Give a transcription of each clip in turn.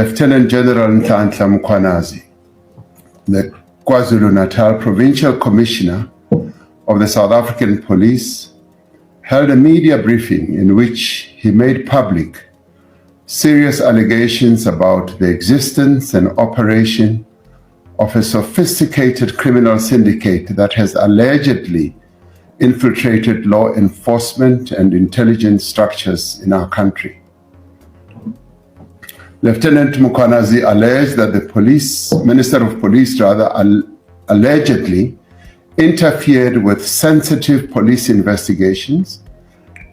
Lieutenant General Nhlanhla Mkhwanazi, the KwaZulu-Natal Provincial Commissioner of the South African Police, held a media briefing in which he made public serious allegations about the existence and operation of a sophisticated criminal syndicate that has allegedly infiltrated law enforcement and intelligence structures in our country. Lieutenant Mkhwanazi alleged that the Minister of Police allegedly interfered with sensitive police investigations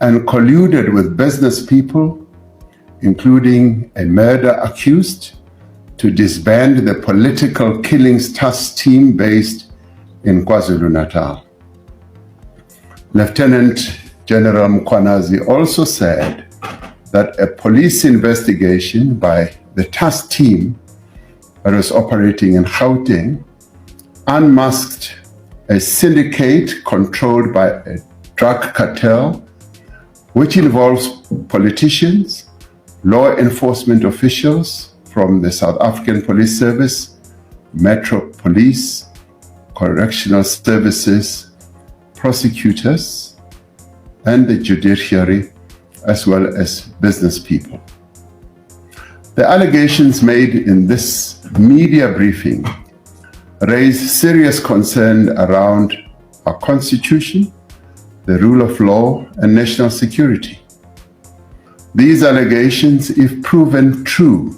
and colluded with business people, including a murder accused, to disband the political killings task team based in KwaZulu-Natal. Lieutenant General Mkhwanazi also said that a police investigation by the task team that was operating in Gauteng unmasked a syndicate controlled by a drug cartel, which involves politicians, law enforcement officials from the South African Police Service, Metro Police, correctional services, prosecutors, and the judiciary, as well as business people. The allegations made in this media briefing raise serious concern around our Constitution, the rule of law, and national security. These allegations, if proven true,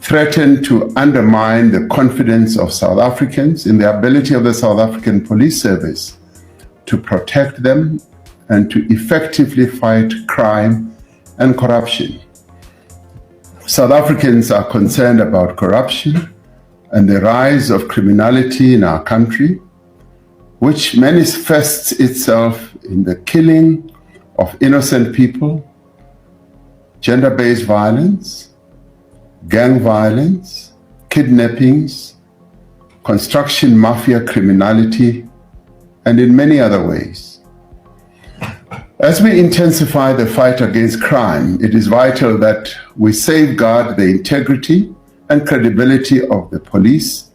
threaten to undermine the confidence of South Africans in the ability of the South African Police Service to protect them and to effectively fight crime and corruption. South Africans are concerned about corruption and the rise of criminality in our country, which manifests itself in the killing of innocent people, gender-based violence, gang violence, kidnappings, construction mafia criminality, and in many other ways. As we intensify the fight against crime, it is vital that we safeguard the integrity and credibility of the police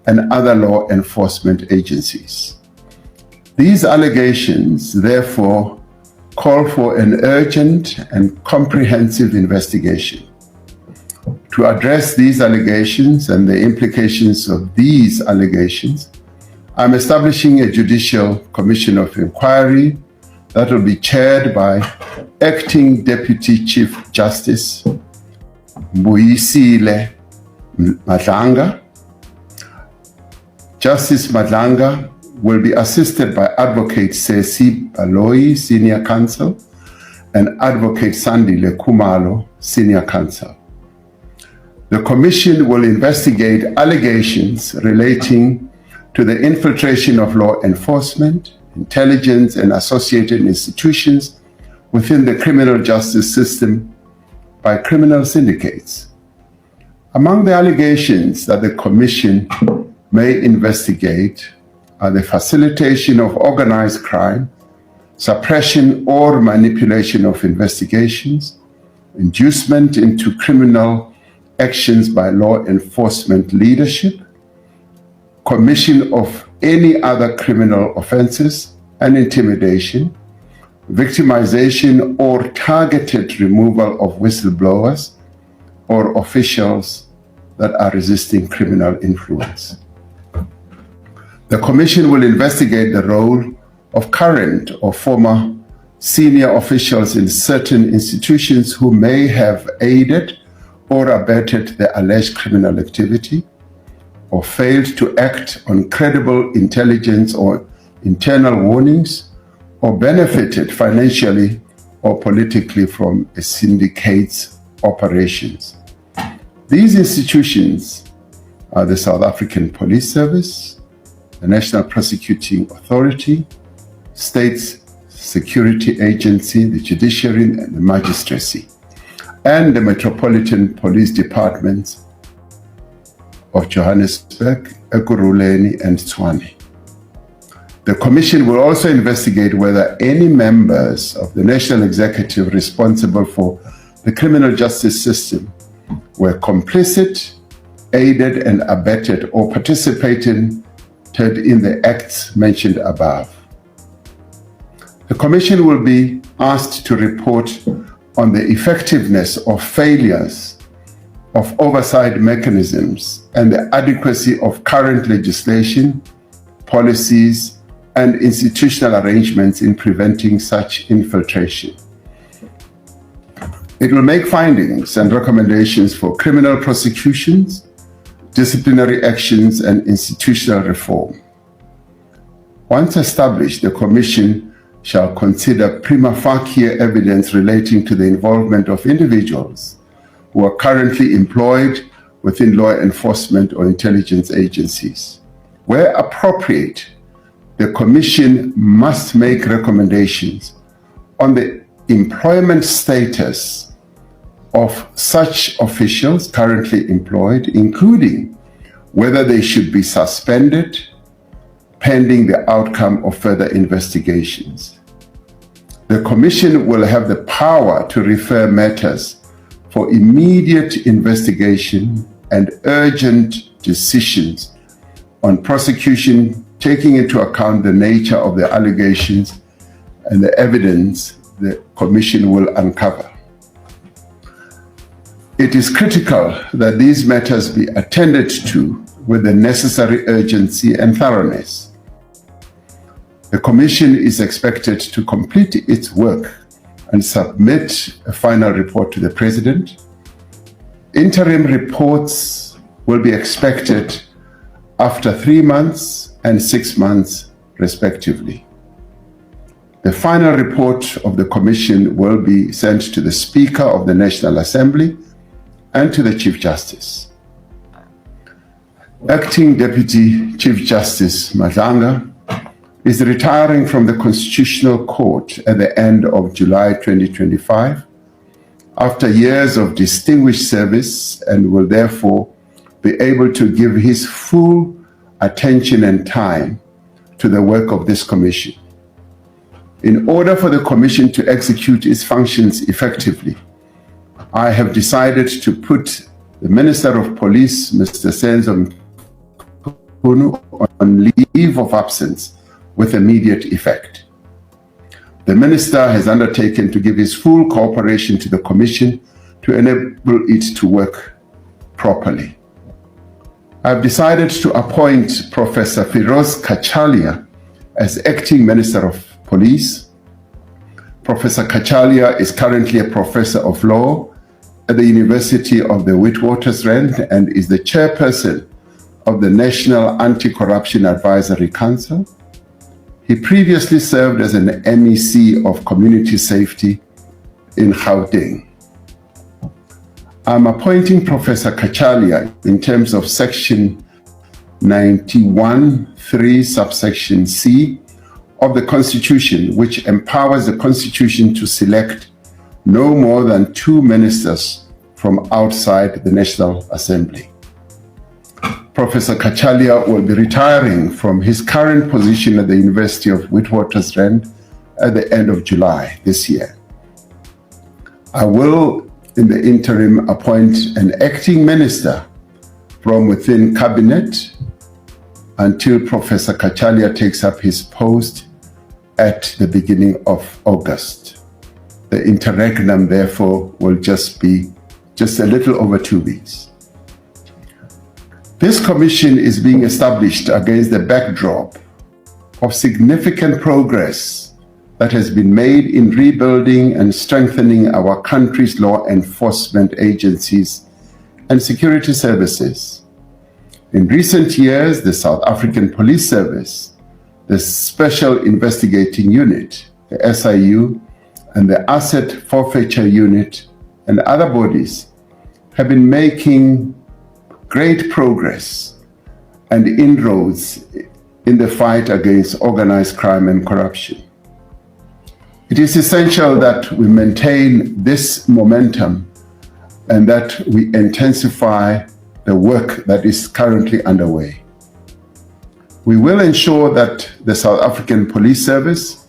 and other law enforcement agencies. These allegations, therefore, call for an urgent and comprehensive investigation. To address these allegations and the implications of these allegations, I'm establishing a Judicial Commission of Inquiry that will be chaired by Acting Deputy Chief Justice Mbuyisile Madlanga. Justice Madlanga will be assisted by Advocate Sesi Baloyi, Senior Counsel, and Advocate Sandile Khumalo, Senior Counsel. The Commission will investigate allegations relating to the infiltration of law enforcement, intelligence, and associated institutions within the criminal justice system by criminal syndicates. Among the allegations that the Commission may investigate are the facilitation of organized crime, suppression or manipulation of investigations, inducement into criminal actions by law enforcement leadership, commission of any other criminal offenses, and intimidation, victimization or targeted removal of whistleblowers or officials that are resisting criminal influence. The Commission will investigate the role of current or former senior officials in certain institutions who may have aided or abetted the alleged criminal activity, or failed to act on credible intelligence or internal warnings, or benefited financially or politically from a syndicate's operations. These institutions are the South African Police Service, the National Prosecuting Authority, State Security Agency, the Judiciary and the Magistracy, and the Metropolitan Police Departments of Johannesburg, Ekurhuleni, and Tshwane. The Commission will also investigate whether any members of the National Executive responsible for the criminal justice system were complicit, aided and abetted, or participated in the acts mentioned above. The Commission will be asked to report on the effectiveness or failures of oversight mechanisms and the adequacy of current legislation, policies, and institutional arrangements in preventing such infiltration. It will make findings and recommendations for criminal prosecutions, disciplinary actions, and institutional reform. Once established, the Commission shall consider prima facie evidence relating to the involvement of individuals who are currently employed within law enforcement or intelligence agencies. Where appropriate, the Commission must make recommendations on the employment status of such officials currently employed, including whether they should be suspended pending the outcome of further investigations. The Commission will have the power to refer matters for immediate investigation and urgent decisions on prosecution, taking into account the nature of the allegations and the evidence the Commission will uncover. It is critical that these matters be attended to with the necessary urgency and thoroughness. The Commission is expected to complete its work and submit a final report to the President. Interim reports will be expected after 3 months and 6 months, respectively. The final report of the Commission will be sent to the Speaker of the National Assembly and to the Chief Justice. Acting Deputy Chief Justice Madlanga is retiring from the Constitutional Court at the end of July 2025 after years of distinguished service, and will therefore be able to give his full attention and time to the work of this Commission. In order for the Commission to execute its functions effectively, I have decided to put the Minister of Police, Mr. Senzo Mchunu, on leave of absence with immediate effect. The Minister has undertaken to give his full cooperation to the Commission to enable it to work properly. I've decided to appoint Professor Firoz Kachalia as Acting Minister of Police. Professor Kachalia is currently a Professor of Law at the University of the Witwatersrand and is the Chairperson of the National Anti-Corruption Advisory Council. He previously served as an MEC of Community Safety in Gauteng. I'm appointing Professor Kachalia in terms of Section 91(3) subsection C of the Constitution, which empowers the Constitution to select no more than 2 ministers from outside the National Assembly. Professor Kachalia will be retiring from his current position at the University of Witwatersrand at the end of July this year. I will, in the interim, appoint an acting minister from within Cabinet until Professor Kachalia takes up his post at the beginning of August. The interregnum, therefore, will just be a little over 2 weeks. This Commission is being established against the backdrop of significant progress that has been made in rebuilding and strengthening our country's law enforcement agencies and security services. In recent years, the South African Police Service, the Special Investigating Unit, the SIU, and the Asset Forfeiture Unit and other bodies have been making great progress and inroads in the fight against organized crime and corruption. It is essential that we maintain this momentum and that we intensify the work that is currently underway. We will ensure that the South African Police Service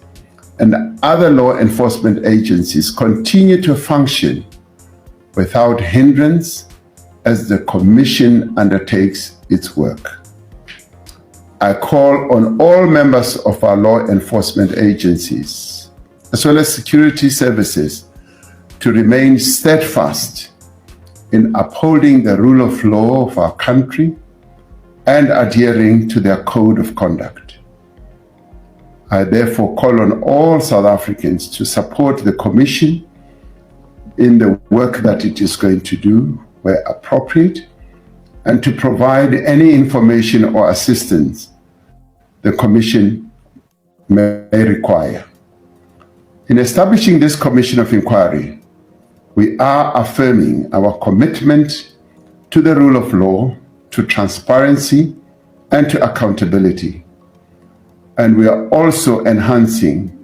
and other law enforcement agencies continue to function without hindrance as the Commission undertakes its work. I call on all members of our law enforcement agencies, as well as security services, to remain steadfast in upholding the rule of law of our country and adhering to their code of conduct. I therefore call on all South Africans to support the Commission in the work that it is going to do where appropriate, and to provide any information or assistance the Commission may require. In establishing this Commission of Inquiry, we are affirming our commitment to the rule of law, to transparency, and to accountability. And we are also enhancing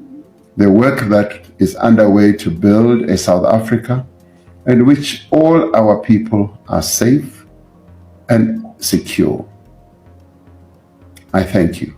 the work that is underway to build a South Africa in which all our people are safe and secure. I thank you.